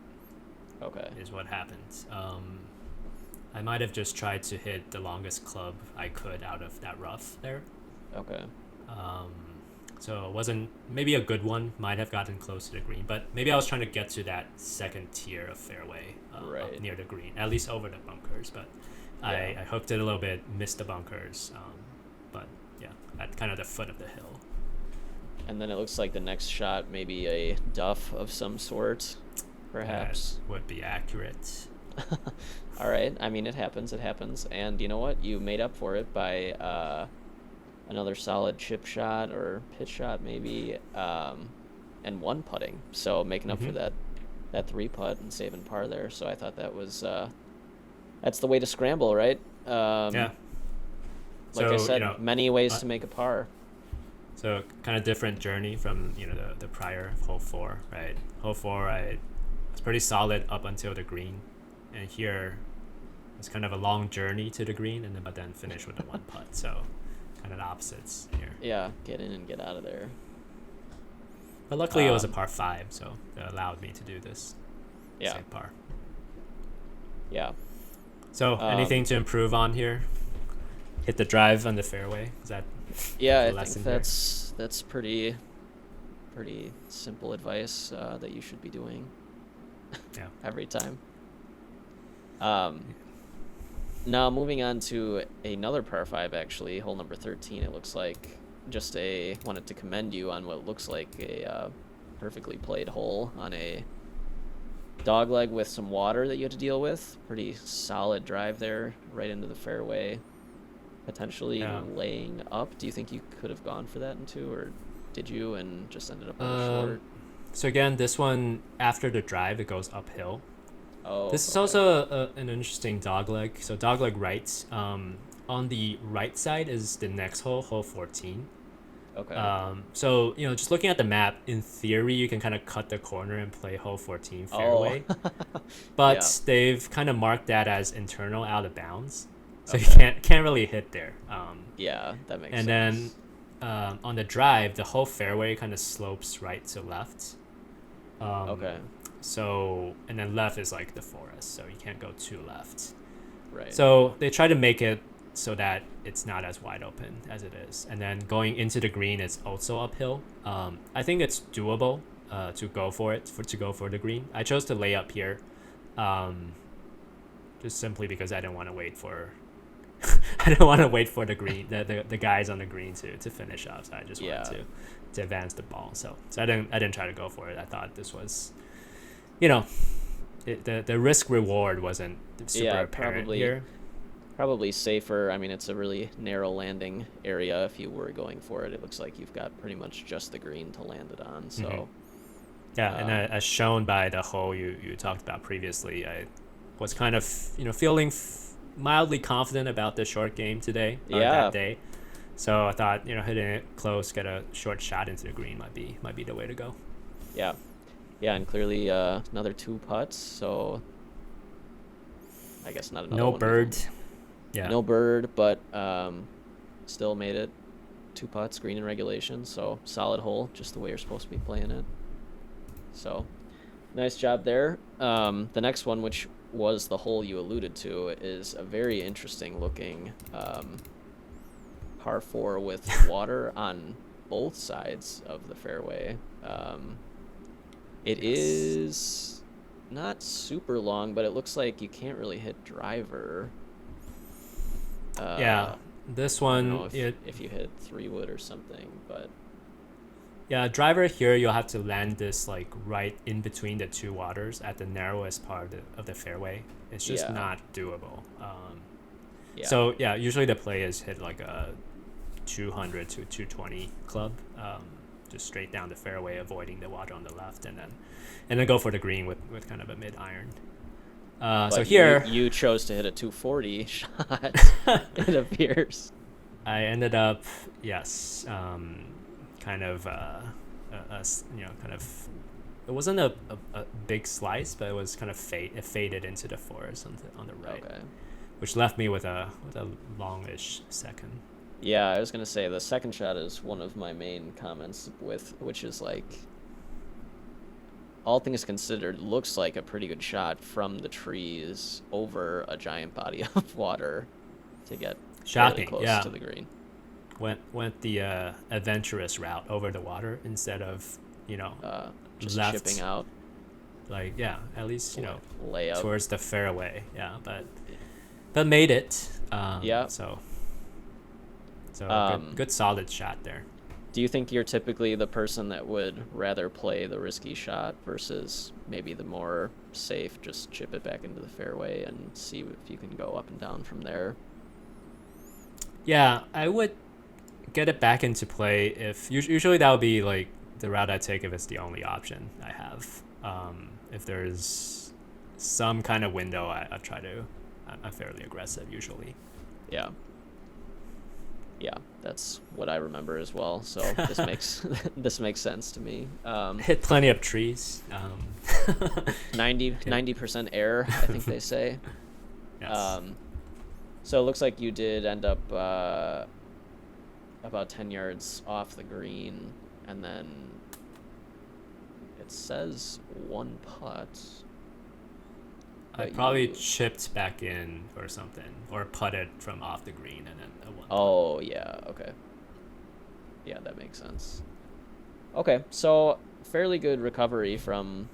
[SPEAKER 1] Okay.
[SPEAKER 2] is what happened. I might have just tried to hit the longest club I could out of that rough there.
[SPEAKER 1] Okay.
[SPEAKER 2] Um, so it wasn't maybe a good one, might have gotten close to the green, but maybe I was trying to get to that second tier of fairway up
[SPEAKER 1] Right.
[SPEAKER 2] near the green, at least over the bunkers. But
[SPEAKER 1] Yeah.
[SPEAKER 2] I hooked it a little bit, missed the bunkers, but yeah, at kind of the foot of the hill.
[SPEAKER 1] And then it looks like the next shot maybe a duff of some sort, perhaps.
[SPEAKER 2] That would be accurate.
[SPEAKER 1] All right. I mean, it happens. It happens. And you know what? You made up for it by another solid chip shot or pitch shot, maybe, and one putting. So making up for that three putt and saving par there. So I thought that was that's the way to scramble, right?
[SPEAKER 2] Yeah.
[SPEAKER 1] Like
[SPEAKER 2] So,
[SPEAKER 1] I said, many ways
[SPEAKER 2] uh,
[SPEAKER 1] to make a par.
[SPEAKER 2] So kind of different journey from the prior hole 4, right? Hole 4, I was pretty solid up until the green, and here it's kind of a long journey to the green, and then finish with the one putt. So kind of the opposites here.
[SPEAKER 1] Yeah, get in and get out of there.
[SPEAKER 2] But luckily it was a par 5, so that allowed me to do this.
[SPEAKER 1] Yeah.
[SPEAKER 2] Save par.
[SPEAKER 1] Yeah.
[SPEAKER 2] So anything to improve on here? Hit the drive on the fairway. Is that
[SPEAKER 1] Yeah,
[SPEAKER 2] the
[SPEAKER 1] I
[SPEAKER 2] lesson
[SPEAKER 1] think that's pretty simple advice that you should be doing
[SPEAKER 2] Yeah.
[SPEAKER 1] every time. Now moving on to another par 5, actually, hole number 13. It looks like wanted to commend you on what looks like a perfectly played hole on a dog leg with some water that you had to deal with. Pretty solid drive there, right into the fairway, potentially laying up. Do you think you could have gone for that in 2, or did you and just ended up on the short?
[SPEAKER 2] So again, this one, after the drive, it goes uphill.
[SPEAKER 1] Oh,
[SPEAKER 2] This is
[SPEAKER 1] okay.
[SPEAKER 2] also an interesting dog leg. So dog leg right. On the right side is the next hole, hole 14.
[SPEAKER 1] Okay.
[SPEAKER 2] So just looking at the map, in theory, you can kind of cut the corner and play hole 14 fairway, but
[SPEAKER 1] Yeah.
[SPEAKER 2] they've kind of marked that as internal, out of bounds, so you
[SPEAKER 1] Okay.
[SPEAKER 2] can't really hit there.
[SPEAKER 1] Yeah, that makes
[SPEAKER 2] And
[SPEAKER 1] sense.
[SPEAKER 2] then on the drive, the whole fairway kind of slopes right to left.
[SPEAKER 1] Okay.
[SPEAKER 2] So, and then left is like the forest, so you can't go too left.
[SPEAKER 1] Right.
[SPEAKER 2] So they try to make it so that it's not as wide open as it is. And then going into the green is also uphill. I think it's doable to go for it, to go for the green. I chose to lay up here just simply because I didn't want to wait for I didn't want to wait for the green, the guys on the green to finish up. So I just wanted to advance the ball. So I didn't try to go for it. I thought this was, the risk reward wasn't super apparent here.
[SPEAKER 1] Probably safer. I mean, it's a really narrow landing area. If you were going for it, it looks like you've got pretty much just the green to land it on. So,
[SPEAKER 2] yeah, and as shown by the hole you talked about previously, I was kind of feeling mildly confident about the short game today, that day. So I thought hitting it close, get a short shot into the green might be the way to go.
[SPEAKER 1] Yeah, and clearly another 2 putts. So I guess not another
[SPEAKER 2] no
[SPEAKER 1] one.
[SPEAKER 2] bird. Yeah.
[SPEAKER 1] No bird, but still made it 2 putts, green in regulation. So solid hole, just the way you're supposed to be playing it. So nice job there. The next one, which was the hole you alluded to, is a very interesting looking par 4 with water on both sides of the fairway. It is not super long, but it looks like you can't really hit driver.
[SPEAKER 2] This
[SPEAKER 1] I
[SPEAKER 2] one,
[SPEAKER 1] don't know if you hit 3-wood or something, but
[SPEAKER 2] yeah, driver here, you'll have to land this like right in between the 2 waters at the narrowest part of the fairway. It's just not doable. So yeah, usually the play is hit like a 200 to 220 club, just straight down the fairway, avoiding the water on the left, and then go for the green with kind of a mid iron. So
[SPEAKER 1] But you
[SPEAKER 2] here,
[SPEAKER 1] you chose to hit a 240 shot. It appears.
[SPEAKER 2] I ended up, yes, kind of, kind of. It wasn't a big slice, but it was kind of it faded into the forest on the right,
[SPEAKER 1] Okay.
[SPEAKER 2] which left me with a longish second.
[SPEAKER 1] Yeah, I was gonna say the second shot is one of my main comments with, which is like, all things considered, looks like a pretty good shot from the trees over a giant body of water to get fairly
[SPEAKER 2] Shocking,
[SPEAKER 1] close
[SPEAKER 2] yeah.
[SPEAKER 1] to the green.
[SPEAKER 2] Went the adventurous route over the water instead of you know
[SPEAKER 1] Just chipping
[SPEAKER 2] left,
[SPEAKER 1] out,
[SPEAKER 2] like, yeah, at least
[SPEAKER 1] layup.
[SPEAKER 2] towards the fairway, yeah, but made it.
[SPEAKER 1] Yeah.
[SPEAKER 2] So
[SPEAKER 1] Um,
[SPEAKER 2] good solid shot there.
[SPEAKER 1] do you think you're typically the person that would rather play the risky shot versus maybe the more safe, just chip it back into the fairway and see if you can go up and down from there?
[SPEAKER 2] Yeah, I would get it back into play if usually that would be like the route I take if it's the only option I have. If there's some kind of window, I try to. I'm fairly aggressive usually.
[SPEAKER 1] Yeah. Yeah, that's what I remember as well. So this makes this makes sense to me.
[SPEAKER 2] Hit plenty of trees.
[SPEAKER 1] 90% air, I think they say.
[SPEAKER 2] Yes.
[SPEAKER 1] So it looks like you did end up about 10 yards off the green, and then it says one putt.
[SPEAKER 2] I
[SPEAKER 1] but
[SPEAKER 2] probably
[SPEAKER 1] you-
[SPEAKER 2] chipped back in or something, or putted from off the green and then a one.
[SPEAKER 1] Oh, yeah, okay. Yeah, that makes sense. Okay, so fairly good recovery from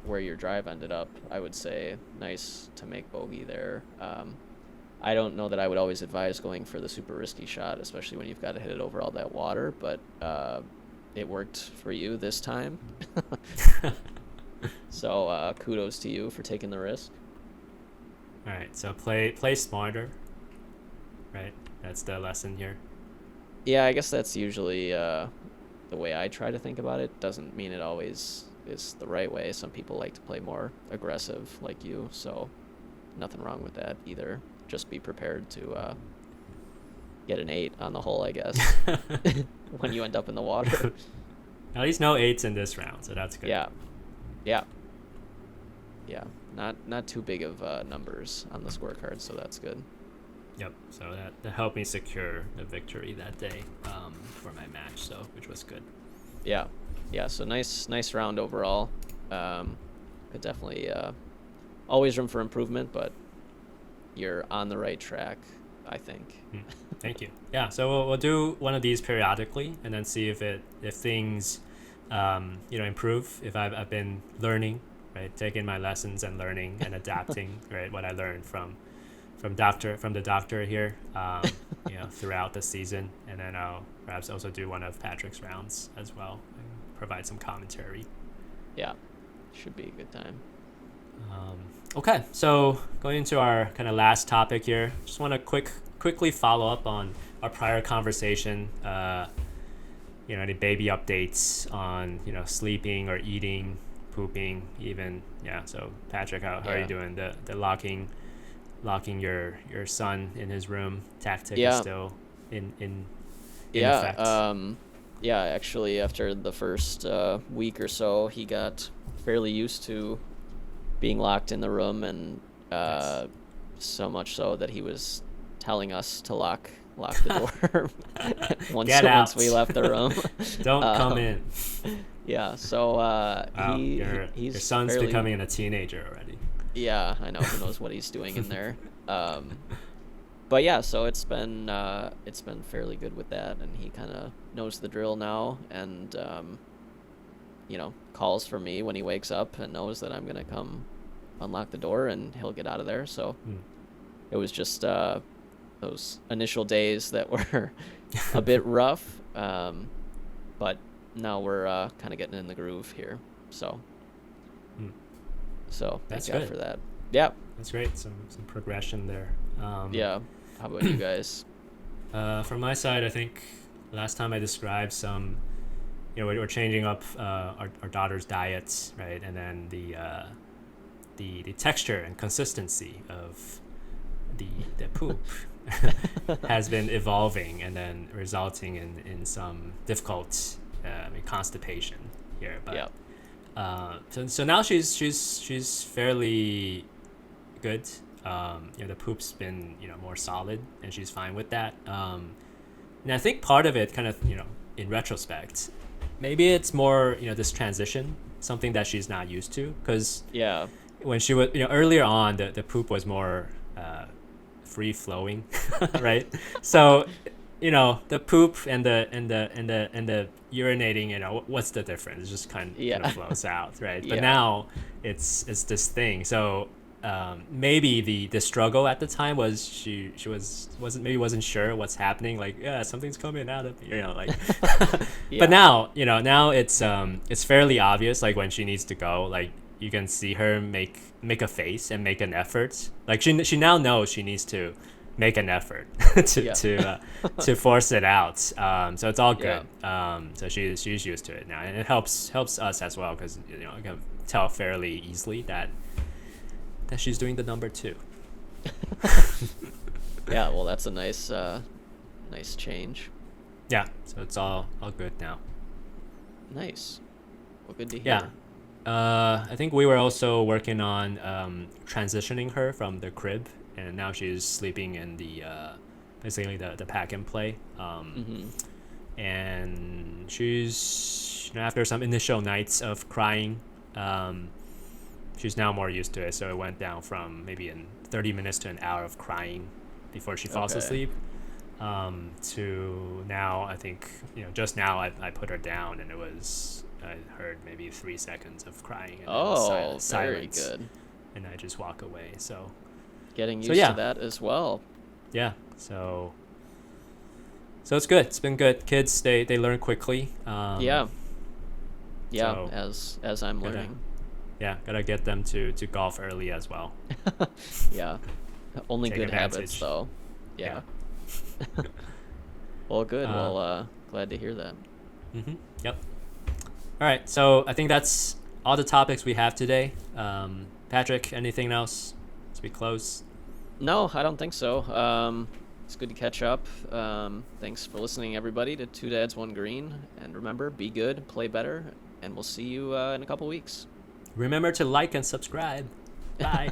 [SPEAKER 1] where your drive ended up, I would say. Nice to make bogey there. I don't know that I would always advise going for the super risky shot, especially when you've got to hit it over all that water, but it worked for you this time. So kudos to you for taking the risk.
[SPEAKER 2] All right, so play smarter, right? That's the lesson here.
[SPEAKER 1] Yeah, I guess that's usually the way I try to think about it. Doesn't mean it always is the right way. Some people like to play more aggressive like you, so nothing wrong with that either. Just be prepared to get an 8 on the hole, I guess, when you end up in the water.
[SPEAKER 2] At least no eights in this round, so that's good.
[SPEAKER 1] Yeah, yeah, yeah. Not too big of numbers on the scorecard, so that's good.
[SPEAKER 2] Yep. So that helped me secure the victory that day for my match, so which was good.
[SPEAKER 1] Yeah, yeah. So nice round overall. Could definitely always room for improvement, but you're on the right track, I think.
[SPEAKER 2] Thank you. Yeah. So we'll do one of these periodically, and then see if things improve. If I've been learning, right, taking my lessons and learning and adapting, right, what I learned from the doctor here, throughout the season, and then I'll perhaps also do one of Patrick's rounds as well and provide some commentary.
[SPEAKER 1] Yeah, should be a good time.
[SPEAKER 2] Okay, so going into our kind of last topic here, just want to quickly follow up on our prior conversation. Any baby updates on sleeping or eating, pooping, even. Yeah. So Patrick, how are you doing? The locking your son in his room tactic is still in effect.
[SPEAKER 1] Yeah, actually, after the first week or so, he got fairly used to being locked in the room, and
[SPEAKER 2] Nice.
[SPEAKER 1] so much so that he was telling us to lock the door
[SPEAKER 2] Get out.
[SPEAKER 1] once we left the room.
[SPEAKER 2] Don't come in.
[SPEAKER 1] Yeah, so
[SPEAKER 2] Wow, your son's
[SPEAKER 1] fairly,
[SPEAKER 2] becoming a teenager already.
[SPEAKER 1] Yeah, I know. Who knows what he's doing in there? But yeah, so it's been fairly good with that, and he kind of knows the drill now, and calls for me when he wakes up and knows that I'm gonna come unlock the door and he'll get out of there. So it was just those initial days that were a bit rough, but now we're kind of getting in the groove here. So
[SPEAKER 2] That's
[SPEAKER 1] thank God
[SPEAKER 2] good
[SPEAKER 1] for that. Yeah.
[SPEAKER 2] That's great. Some progression there.
[SPEAKER 1] Yeah. How about you guys?
[SPEAKER 2] From my side, I think last time I described some, we're changing up our daughter's diets, right? And then the texture and consistency of the poop has been evolving and then resulting in some difficult constipation here. But
[SPEAKER 1] Yep.
[SPEAKER 2] so now she's fairly good. The poop's been more solid, and she's fine with that. And I think part of it, kind of in retrospect, maybe it's more this transition, something that she's not used to, because
[SPEAKER 1] Yeah.
[SPEAKER 2] when she was earlier on, the poop was more free flowing, right? So the poop and the urinating, what's the difference? It just kind
[SPEAKER 1] Yeah.
[SPEAKER 2] of flows out, right? But
[SPEAKER 1] Yeah.
[SPEAKER 2] now it's this thing. So maybe the struggle at the time was she wasn't sure what's happening. Like, yeah, something's coming out of like.
[SPEAKER 1] Yeah.
[SPEAKER 2] But now it's fairly obvious. Like when she needs to go, like you can see her make a face and make an effort. Like she now knows she needs to make an effort to force it out. So it's all good. So she's used to it now, and it helps us as well, because I can tell fairly easily that she's doing the number 2.
[SPEAKER 1] Yeah. Well, that's a nice change.
[SPEAKER 2] Yeah. So it's all good now.
[SPEAKER 1] Nice. Well, good to hear.
[SPEAKER 2] Yeah. I think we were also working on transitioning her from the crib, and now she's sleeping in the basically the pack and play. And she's after some initial nights of crying, she's now more used to it. So it went down from maybe in 30 minutes to an hour of crying before she falls asleep. To now, I think just now I put her down, and I heard maybe 3 seconds of crying. And
[SPEAKER 1] very good.
[SPEAKER 2] And I just walk away. So
[SPEAKER 1] Getting used to that as well.
[SPEAKER 2] yeah, so it's good. It's been good. Kids, they learn quickly.
[SPEAKER 1] Yeah,
[SPEAKER 2] so
[SPEAKER 1] as I'm learning.
[SPEAKER 2] Yeah, gotta get them to golf early as well.
[SPEAKER 1] Yeah, only
[SPEAKER 2] Take
[SPEAKER 1] good habits
[SPEAKER 2] advantage.
[SPEAKER 1] though. Yeah. Well, good. Glad to hear that.
[SPEAKER 2] Yep. All right, so I think that's all the topics we have today. Patrick, anything else as we close?
[SPEAKER 1] No, I don't think so. It's good to catch up. Thanks for listening, everybody, to Two Dads, One Green. And remember, be good, play better, and we'll see you in a couple weeks.
[SPEAKER 2] Remember to like and subscribe. Bye.